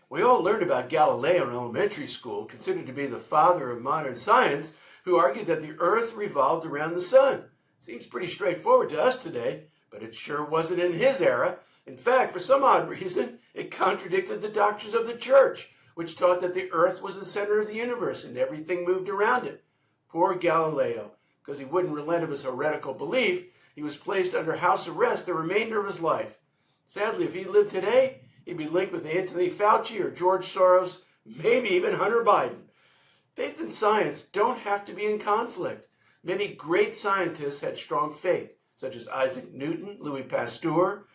We all learned about Galileo in elementary school, considered to be the father of modern science, who argued that the earth revolved around the sun. Seems pretty straightforward to us today, but it sure wasn't in his era. In fact, for some odd reason, it contradicted the doctrines of the church, which taught that the earth was the center of the universe and everything moved around it. Poor Galileo, because he wouldn't relent of his heretical belief, he was placed under house arrest the remainder of his life. Sadly, if he lived today, he'd be linked with Anthony Fauci or George Soros, maybe even Hunter Biden. Faith and science don't have to be in conflict. Many great scientists had strong faith, such as Isaac Newton, Louis Pasteur,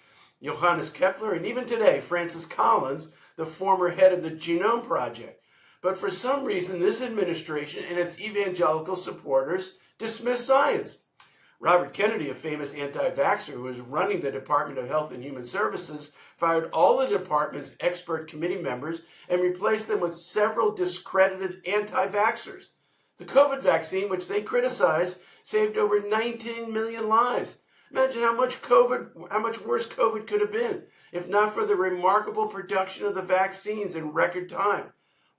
Johannes Kepler, and even today, Francis Collins, the former head of the Genome Project. But for some reason, this administration and its evangelical supporters dismiss science. Robert Kennedy, a famous anti-vaxxer who was running the Department of Health and Human Services, fired all the department's expert committee members and replaced them with several discredited anti-vaxxers. The COVID vaccine, which they criticized, saved over 19 million lives. Imagine how much worse COVID could have been if not for the remarkable production of the vaccines in record time.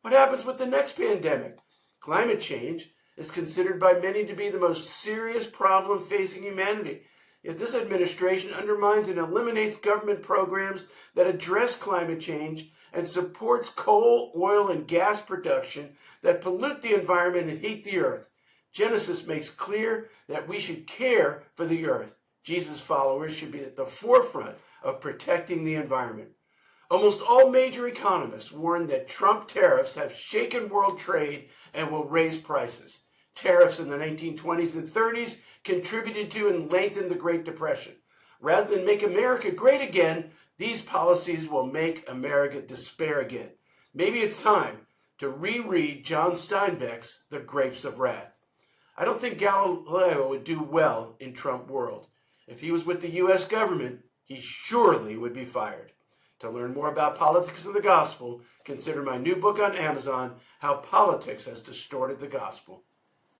What happens with the next pandemic? Climate change is considered by many to be the most serious problem facing humanity. Yet this administration undermines and eliminates government programs that address climate change and supports coal, oil, and gas production that pollute the environment and heat the earth. Genesis makes clear that we should care for the earth. Jesus' followers should be at the forefront of protecting the environment. Almost all major economists warn that Trump tariffs have shaken world trade and will raise prices. Tariffs in the 1920s and 30s contributed to and lengthened the Great Depression. Rather than make America great again, these policies will make America despair again. Maybe it's time to reread John Steinbeck's The Grapes of Wrath. I don't think Galileo would do well in Trump world. If he was with the U.S. government, he surely would be fired. To learn more about politics and the gospel, consider my new book on Amazon, How Politics Has Distorted the Gospel.